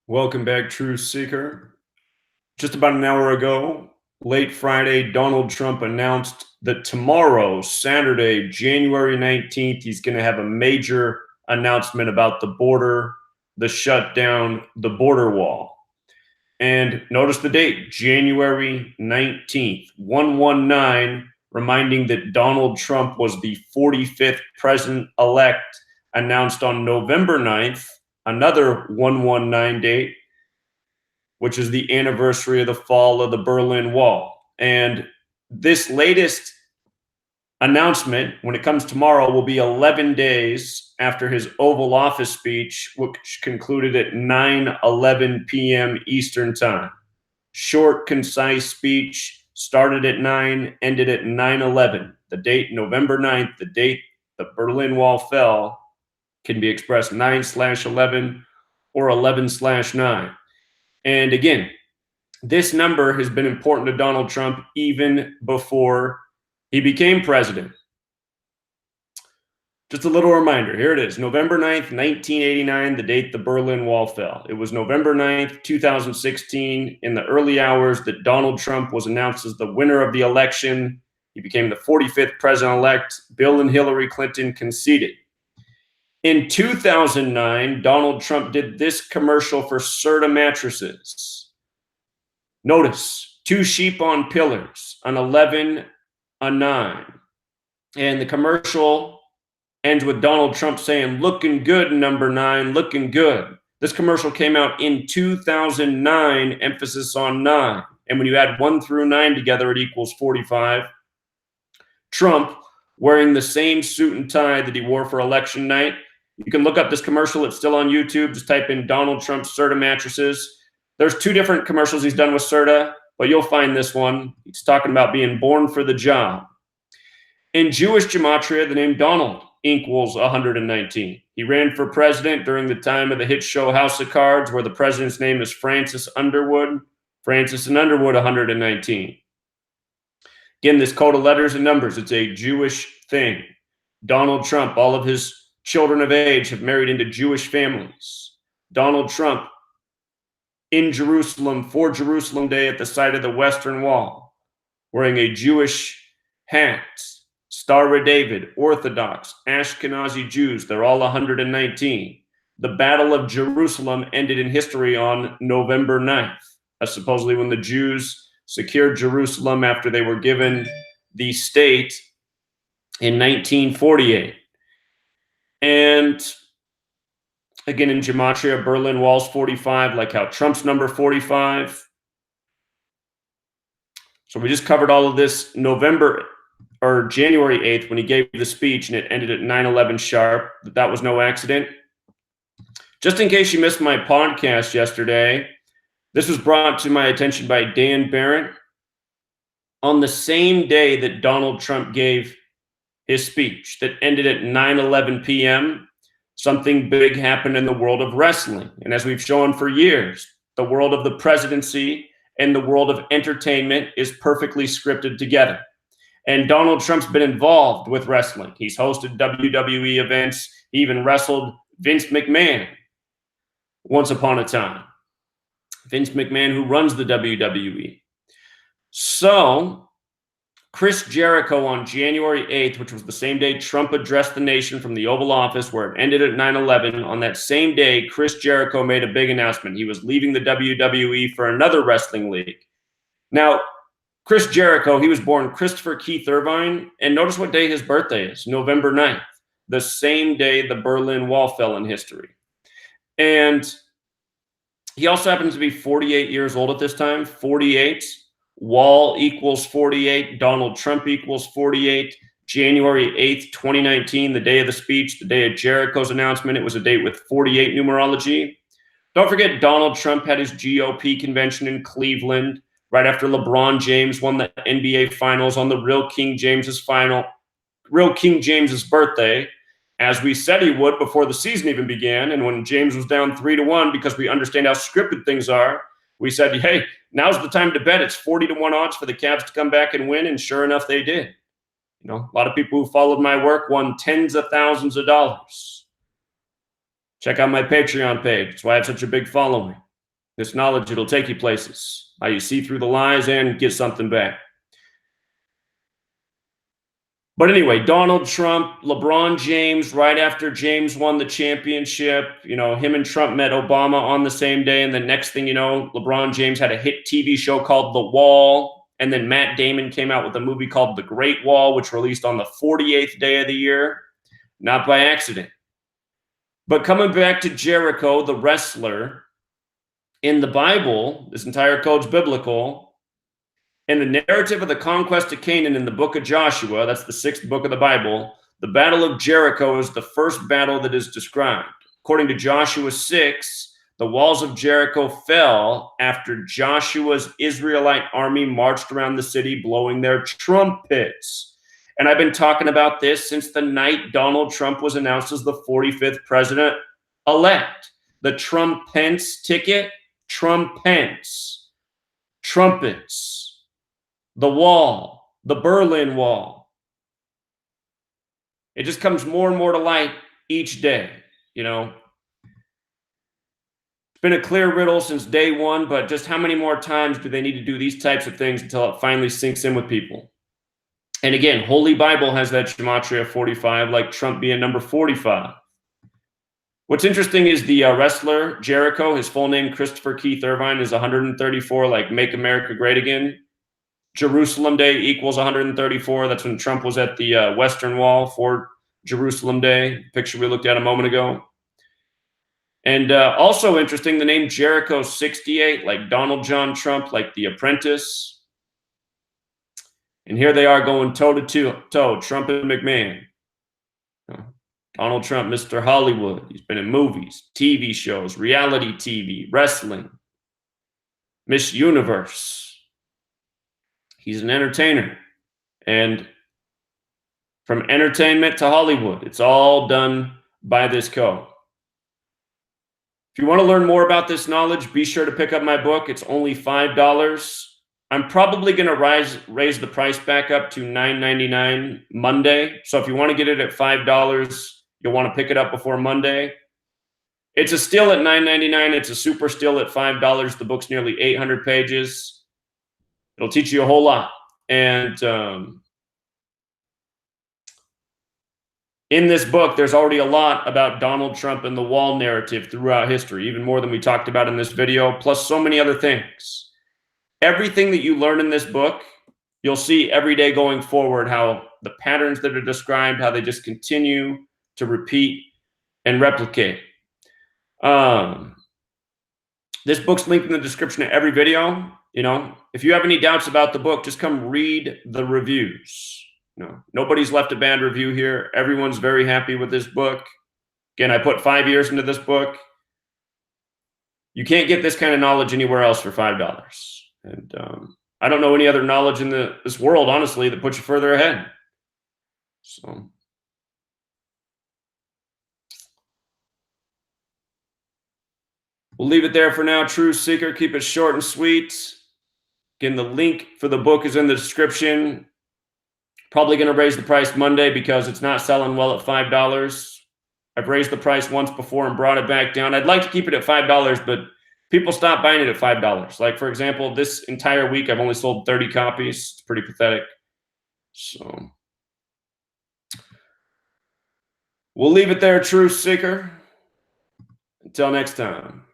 Welcome back, Truth Seeker. Just about an hour ago, late Friday, Donald Trump announced that tomorrow, Saturday, January 19th, he's going to have a major announcement about the border, the shutdown, the border wall. And notice the date, January 19th, 119, reminding that Donald Trump was the 45th president-elect, announced on November 9th, another 119 date, which is the anniversary of the fall of the Berlin Wall. And this latest announcement, when it comes tomorrow, will be 11 days after his Oval Office speech, which concluded at 9:11 p.m. Eastern Time. Short, concise speech, started at 9, ended at 9:11. The date, November 9th, the date the Berlin Wall fell, can be expressed 9/11 or 11/9. And again, this number has been important to Donald Trump even before he became president. Just a little reminder, here it is, November 9th, 1989, the date the Berlin Wall fell. It was November 9th, 2016, in the early hours that Donald Trump was announced as the winner of the election. He became the 45th president-elect. Bill and Hillary Clinton conceded. In 2009, Donald Trump did this commercial for Serta mattresses. Notice, 2 sheep on pillars, an 11, a 9. And the commercial ends with Donald Trump saying, "Looking good, number 9, looking good." This commercial came out in 2009, emphasis on 9. And when you add 1 through 9 together, it equals 45. Trump, wearing the same suit and tie that he wore for election night. You can look up this commercial. It's still on YouTube. Just type in Donald Trump Serta mattresses. There's 2 different commercials he's done with Serta, but you'll find this one. He's talking about being born for the job. In Jewish Gematria, the name Donald equals 119. He ran for president during the time of the hit show House of Cards, where the president's name is Francis Underwood. Francis and Underwood, 119. Again, this code of letters and numbers, it's a Jewish thing. Donald Trump, all of his children of age have married into Jewish families. Donald Trump in Jerusalem for Jerusalem Day at the site of the Western Wall, wearing a Jewish hat. Star of David, Orthodox, Ashkenazi Jews, they're all 119. The Battle of Jerusalem ended in history on November 9th, supposedly when the Jews secured Jerusalem after they were given the state in 1948. And again, in Gematria, Berlin Wall's 45, like how Trump's number 45. So we just covered all of this January 8th when he gave the speech, and it ended at 9:11 sharp. That was no accident. Just in case you missed my podcast yesterday, this was brought to my attention by Dan Behrendt. On the same day that Donald Trump gave his speech that ended at 9:11 p.m., something big happened in the world of wrestling. And as we've shown for years, the world of the presidency and the world of entertainment is perfectly scripted together. And Donald Trump's been involved with wrestling. He's hosted WWE events. He even wrestled Vince McMahon once upon a time. Vince McMahon, who runs the WWE. So Chris Jericho on January 8th, which was the same day Trump addressed the nation from the Oval Office, where it ended at 9:11, on that same day, Chris Jericho made a big announcement. He was leaving the WWE for another wrestling league. Now, Chris Jericho, he was born Christopher Keith Irvine, and notice what day his birthday is, November 9th, the same day the Berlin Wall fell in history. And he also happens to be 48 years old at this time, 48. Wall equals 48. Donald Trump equals 48. January 8th, 2019, the day of the speech, the day of Jericho's announcement, it was a date with 48 numerology. Don't forget, Donald Trump had his GOP convention in Cleveland right after LeBron James won the NBA Finals on the real King James's birthday, as we said he would before the season even began. And when James was down 3-1, because we understand how scripted things are, we said, hey, now's the time to bet. It's 40-1 odds for the Cavs to come back and win. And sure enough, they did. You know, a lot of people who followed my work won tens of thousands of dollars. Check out my Patreon page. That's why I have such a big following. This knowledge, it'll take you places. How you see through the lies and get something back. But anyway, Donald Trump, LeBron James, right after James won the championship, him and Trump met Obama on the same day. And the next thing you know, LeBron James had a hit TV show called The Wall. And then Matt Damon came out with a movie called The Great Wall, which released on the 48th day of the year. Not by accident. But coming back to Jericho, the wrestler, in the Bible, this entire code's biblical. In the narrative of the conquest of Canaan in the book of Joshua, that's the 6th book of the Bible, the Battle of Jericho is the first battle that is described. According to Joshua 6, the walls of Jericho fell after Joshua's Israelite army marched around the city blowing their trumpets. And I've been talking about this since the night Donald Trump was announced as the 45th president-elect. The Trump-Pence ticket, Trump-Pence, trumpets. The wall, the Berlin Wall. It just comes more and more to light each day, It's been a clear riddle since day one, but just how many more times do they need to do these types of things until it finally sinks in with people? And again, Holy Bible has that Gematria 45, like Trump being number 45. What's interesting is the wrestler, Jericho, his full name, Christopher Keith Irvine, is 134, like Make America Great Again. Jerusalem Day equals 134. That's when Trump was at the Western Wall for Jerusalem Day, picture we looked at a moment ago. And also interesting, the name Jericho 68, like Donald John Trump, like The Apprentice. And here they are going toe-to-toe, Trump and McMahon. Donald Trump, Mr. Hollywood. He's been in movies, TV shows, reality TV, wrestling, Miss Universe. He's an entertainer. And from entertainment to Hollywood, it's all done by this code. If you want to learn more about this knowledge, be sure to pick up my book. It's only $5. I'm probably going to raise the price back up to $9.99 Monday. So if you want to get it at $5, you'll want to pick it up before Monday. It's a steal at $9.99. It's a super steal at $5. The book's nearly 800 pages. It'll teach you a whole lot. And in this book, there's already a lot about Donald Trump and the wall narrative throughout history, even more than we talked about in this video, plus so many other things. Everything that you learn in this book, you'll see every day going forward, how the patterns that are described, how they just continue to repeat and replicate. This book's linked in the description of every video. If you have any doubts about the book, just come read the reviews. Nobody's left a bad review here. Everyone's very happy with this book. Again, I put 5 years into this book. You can't get this kind of knowledge anywhere else for $5. And I don't know any other knowledge in this world, honestly, that puts you further ahead. So we'll leave it there for now. True Seeker, keep it short and sweet. Again, the link for the book is in the description. Probably going to raise the price Monday because it's not selling well at $5. I've raised the price once before and brought it back down. I'd like to keep it at $5, but people stop buying it at $5. Like, for example, this entire week, I've only sold 30 copies. It's pretty pathetic. So we'll leave it there, True Seeker. Until next time.